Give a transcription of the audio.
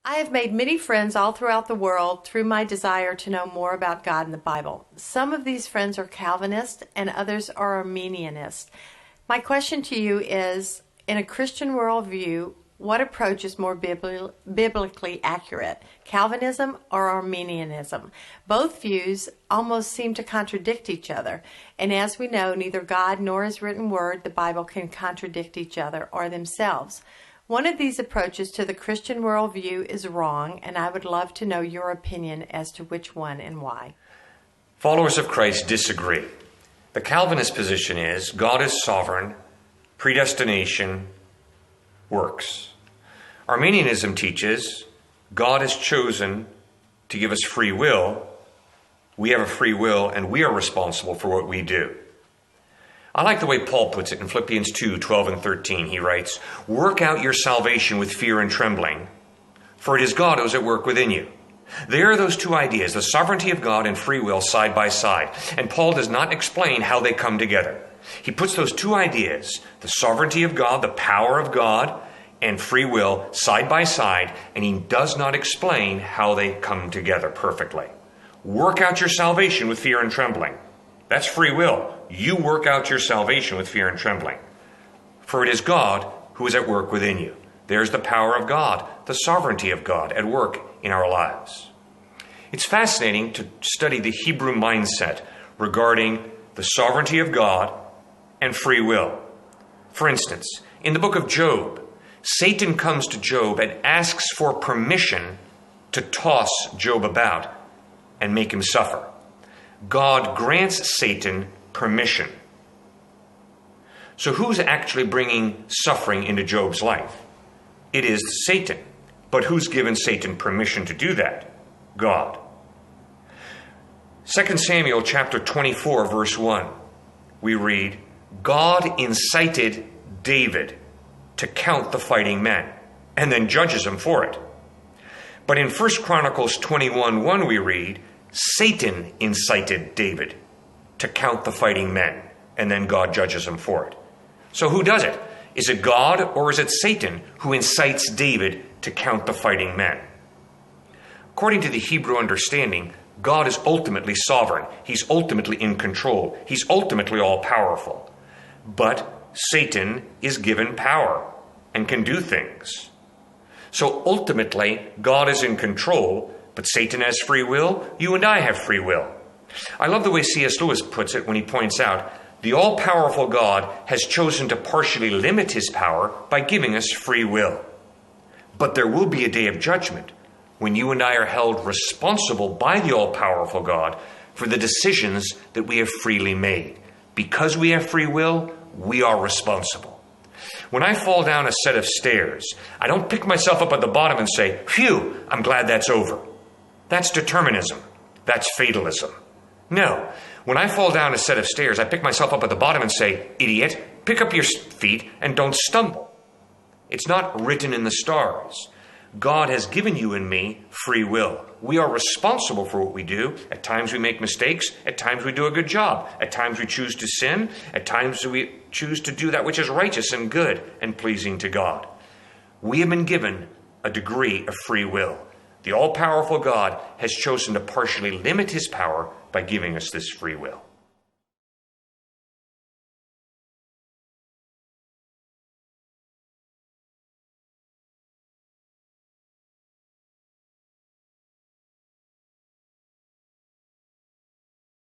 I have made many friends all throughout the world through my desire to know more about God and the Bible. Some of these friends are Calvinists and others are Arminianists. My question to you is, in a Christian worldview, what approach is more biblically accurate, Calvinism or Arminianism? Both views almost seem to contradict each other, and as we know, neither God nor His written word, the Bible, can contradict each other or themselves. One of these approaches to the Christian worldview is wrong, and I would love to know your opinion as to which one and why. Followers of Christ disagree. The Calvinist position is God is sovereign, predestination, works. Arminianism teaches God has chosen to give us free will. We have a free will, and we are responsible for what we do. I like the way Paul puts it in Philippians 2:12 and 13. He writes, "Work out your salvation with fear and trembling, for it is God who is at work within you." There are those two ideas, the sovereignty of God and free will, side by side. And Paul does not explain how they come together. He puts those two ideas, the sovereignty of God, the power of God, and free will, side by side, and he does not explain how they come together perfectly. Work out your salvation with fear and trembling. That's free will. You work out your salvation with fear and trembling. For it is God who is at work within you. There's the power of God, the sovereignty of God at work in our lives. It's fascinating to study the Hebrew mindset regarding the sovereignty of God and free will. For instance, in the book of Job, Satan comes to Job and asks for permission to toss Job about and make him suffer. God grants Satan permission. So who's actually bringing suffering into Job's life? It is Satan. But who's given Satan permission to do that? God. 2 Samuel chapter 24, verse 1, we read, God incited David to count the fighting men, and then judges him for it. But in 1 Chronicles 21:1 we read, Satan incited David to count the fighting men, and then God judges him for it. So who does it? Is it God or is it Satan who incites David to count the fighting men? According to the Hebrew understanding, God is ultimately sovereign. He's ultimately in control. He's ultimately all-powerful. But Satan is given power and can do things. So ultimately, God is in control, but Satan has free will. You and I have free will. I love the way C.S. Lewis puts it when he points out, the all-powerful God has chosen to partially limit his power by giving us free will. But there will be a day of judgment when you and I are held responsible by the all-powerful God for the decisions that we have freely made. Because we have free will, we are responsible. When I fall down a set of stairs, I don't pick myself up at the bottom and say, phew, I'm glad that's over. That's determinism. That's fatalism. No. When I fall down a set of stairs, I pick myself up at the bottom and say, idiot, pick up your feet and don't stumble. It's not written in the stars. God has given you and me free will. We are responsible for what we do. At times we make mistakes. At times we do a good job. At times we choose to sin. At times we choose to do that which is righteous and good and pleasing to God. We have been given a degree of free will. The all-powerful God has chosen to partially limit his power by giving us this free will.